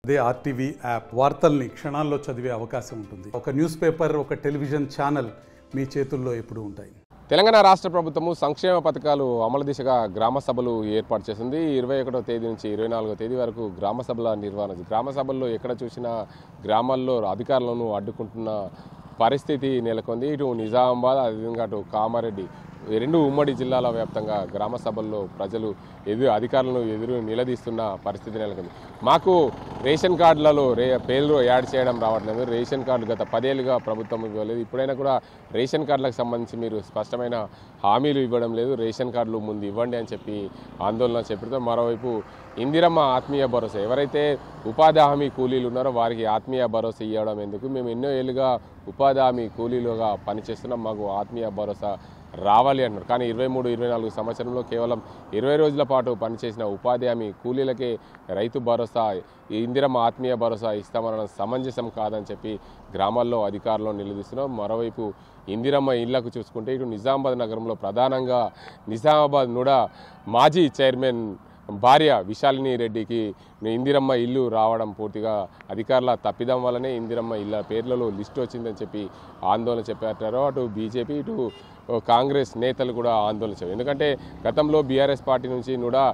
అదే RTV app వార్తల్ని క్షణాల్లో చదివే అవకాశం ఉంటుంది. ఒక న్యూస్ పేపర్, ఒక టెలివిజన్ ఛానల్ మీ చేతుల్లో ఎప్పుడూ ఉంటాయి. తెలంగాణ రాష్ట్ర ప్రభుత్వము సంక్షేమ పథకాలు అమలు దిశగా గ్రామ సభలు ఏర్పాటు చేసింది. 21వ తేదీ నుంచి 24వ తేదీ వరకు గ్రామ సభల నిర్వహణ. గ్రామ సభల్లో ఎక్కడ చూసినా గ్రామాల్లో అధికారులను అడ్డుకుంటున్న పరిస్థితి నెలకొంది. ఇటు నిజామాబాద్, అదేవిధంగా అటు కామారెడ్డి రెండు ఉమ్మడి జిల్లాల వ్యాప్తంగా గ్రామ సభల్లో ప్రజలు అధికారులను నిలదీస్తున్న పరిస్థితి నెలకొంది. మాకు రేషన్ కార్డులలో పేర్లు యాడ్ చేయడం రావట్లేదు. రేషన్ కార్డు గత 10 ఏళ్ళుగా ప్రభుత్వం ఇవ్వలేదు. ఇప్పుడైనా కూడా రేషన్ కార్డులకు సంబంధించి మీరు స్పష్టమైన హామీలు ఇవ్వడం లేదు. రేషన్ కార్డులు ముందు ఇవ్వండి అని చెప్పి ఆందోళన చేపడుతూ, మరోవైపు ఇందిరమ్మ ఆత్మీయ భరోసా, ఎవరైతే ఉపాధి హామీ కూలీలు ఉన్నారో వారికి ఆత్మీయ భరోసా ఇవ్వడం ఎందుకు? మేము ఎన్నో ఏళ్ళుగా ఉపాధి హామీ కూలీలుగా పనిచేస్తున్నాం, మాకు ఆత్మీయ భరోసా రావాలి అన్నారు. కానీ 23-24 సంవత్సరంలో కేవలం 20 రోజుల పాటు పనిచేసిన ఉపాధి హామీ కూలీలకే రైతు భరోసా, ఇందిరమ్మ ఆత్మీయ భరోసా ఇస్తామనడం సమంజసం కాదని చెప్పి గ్రామాల్లో అధికారులను నిలదీస్తున్నాం. మరోవైపు ఇందిరమ్మ ఇళ్లకు చూసుకుంటే ఇటు నిజామాబాద్ నగరంలో ప్రధానంగా నిజామాబాద్ నుడా మాజీ చైర్మన్ భార్య విశాలిని రెడ్డికి ఇందిరమ్మ ఇల్లు రావడం పూర్తిగా అధికారుల తప్పిదం వల్లనే ఇందిరమ్మ ఇళ్ళ పేర్లలో లిస్టు వచ్చిందని చెప్పి ఆందోళన చెప్పారు. అటు బీజేపీ, ఇటు కాంగ్రెస్ నేతలు కూడా ఆందోళన చేశారు. ఎందుకంటే గతంలో బీఆర్ఎస్ పార్టీ నుంచి నుడా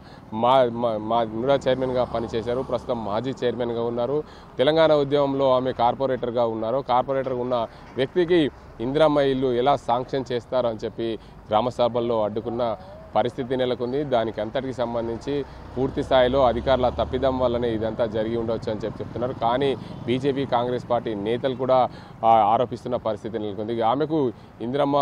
చైర్మన్గా పనిచేశారు. ప్రస్తుతం మాజీ చైర్మన్గా ఉన్నారు. తెలంగాణ ఉద్యమంలో ఆమె కార్పొరేటర్గా ఉన్నారు. కార్పొరేటర్గా ఉన్న వ్యక్తికి ఇందిరమ్మ ఇల్లు ఎలా శాంక్షన్ చేస్తారు అని చెప్పి గ్రామ సభల్లో అడ్డుకున్న పరిస్థితి నెలకొంది. దానికి అంతటికి సంబంధించి పూర్తి స్థాయిలో అధికారుల తప్పిదం వల్లనే ఇదంతా జరిగి ఉండవచ్చు అని చెప్తున్నారు. కానీ బీజేపీ, కాంగ్రెస్ పార్టీ నేతలు కూడా ఆరోపిస్తున్న పరిస్థితి నెలకొంది. ఆమెకు ఇందిరమ్మ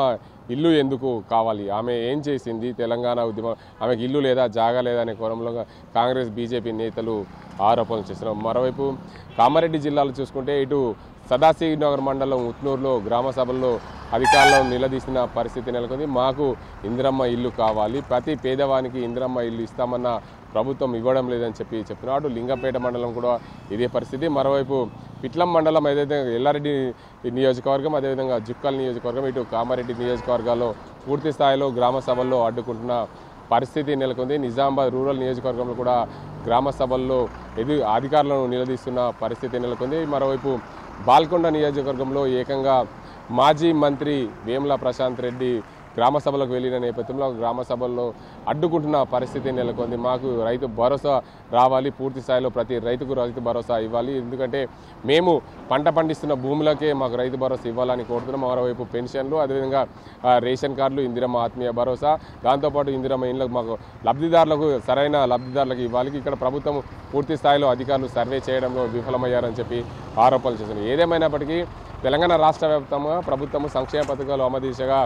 ఇల్లు ఎందుకు కావాలి? ఆమె ఏం చేసింది? తెలంగాణ ఉద్యమం ఆమెకు ఇల్లు లేదా, జాగా లేదా అనే కోణంలో కాంగ్రెస్, బీజేపీ నేతలు ఆరోపణలు చేస్తున్నారు. మరోవైపు కామారెడ్డి జిల్లాలో చూసుకుంటే ఇటు సదాశివనగర్ మండలం ఉత్నూరులో గ్రామ సభల్లో అధికారులను నిలదీసిన పరిస్థితి నెలకొంది. మాకు ఇందిరమ్మ ఇల్లు కావాలి, ప్రతి పేదవానికి ఇందిరమ్మ ఇల్లు ఇస్తామన్న ప్రభుత్వం ఇవ్వడం లేదని చెప్పి చెప్తున్నాడు. లింగంపేట మండలం కూడా ఇదే పరిస్థితి. మరోవైపు పిట్లం మండలం ఏదైతే ఎల్లారెడ్డి నియోజకవర్గం, అదేవిధంగా జుక్కల్ నియోజకవర్గం, ఇటు కామారెడ్డి నియోజకవర్గాల్లో పూర్తి స్థాయిలో గ్రామ సభల్లో అడ్డుకుంటున్న పరిస్థితి నెలకొంది. నిజామాబాద్ రూరల్ నియోజకవర్గంలో కూడా గ్రామ సభల్లో అధికారులను నిలదీస్తున్న పరిస్థితి నెలకొంది. మరోవైపు బాల్కొండ నియోజకవర్గంలో ఏకంగా మాజీ మంత్రి వేముల ప్రశాంత్ రెడ్డి గ్రామ సభలకు వెళ్ళిన నేపథ్యంలో గ్రామ సభల్లో అడ్డుకుంటున్న పరిస్థితి నెలకొంది. మాకు రైతు భరోసా రావాలి, పూర్తి స్థాయిలో ప్రతి రైతుకు రైతు భరోసా ఇవ్వాలి, ఎందుకంటే మేము పంట పండిస్తున్న భూములకే మాకు రైతు భరోసా ఇవ్వాలని కోరుతున్నాం. మరోవైపు పెన్షన్లు, అదేవిధంగా రేషన్ కార్డులు, ఇందిరమ్మ ఆత్మీయ భరోసా, దాంతోపాటు ఇందిరమ్మ ఇళ్లకు మాకు సరైన లబ్ధిదారులకు ఇవ్వాలి. ఇక్కడ ప్రభుత్వం పూర్తి స్థాయిలో అధికారులు సర్వే చేయడంలో విఫలమయ్యారని చెప్పి ఆరోపణలు చేస్తున్నారు. ఏదేమైనప్పటికీ తెలంగాణ రాష్ట్ర వ్యాప్తంగా ప్రభుత్వం సంక్షేమ పథకాలు అమలు దిశగా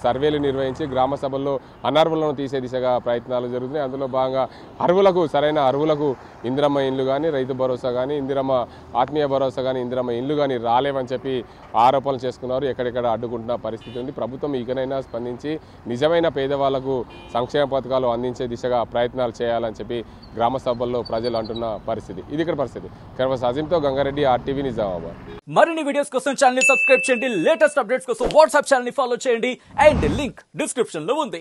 సర్వేలు నిర్వహించి గ్రామ సభల్లో అనర్హులను తీసే దిశగా ప్రయత్నాలు జరుగుతున్నాయి. అందులో భాగంగా సరైన అర్హులకు ఇందిరమ్మ ఇల్లు కానీ, రైతు భరోసా కానీ, ఇందిరమ్మ ఆత్మీయ భరోసా కానీ, ఇందిరమ్మ ఇల్లు కానీ రాలేవని చెప్పి ఆరోపణలు చేసుకున్నారు. ఎక్కడెక్కడ అడ్డుకుంటున్న పరిస్థితి ఉంది. ప్రభుత్వం ఇకనైనా స్పందించి నిజమైన పేదవాళ్లకు సంక్షేమ పథకాలు అందించే దిశగా ప్రయత్నాలు చేయాలని చెప్పి గ్రామ సభల్లో ప్రజలు అంటున్న పరిస్థితి. ఇది ఇక్కడ పరిస్థితి. అజీంతో గంగారెడ్డి, RTV నిజామాబాద్. మరిన్ని వీడియోస్ కోసం ఛానల్ ని సబ్స్క్రైబ్ చేయండి. లేటెస్ట్ అప్డేట్స్ కోసం వాట్సాప్ ఛానల్ ని ఫాలో చేయండి. అండ్ లింక్ డిస్క్రిప్షన్ లో ఉంది.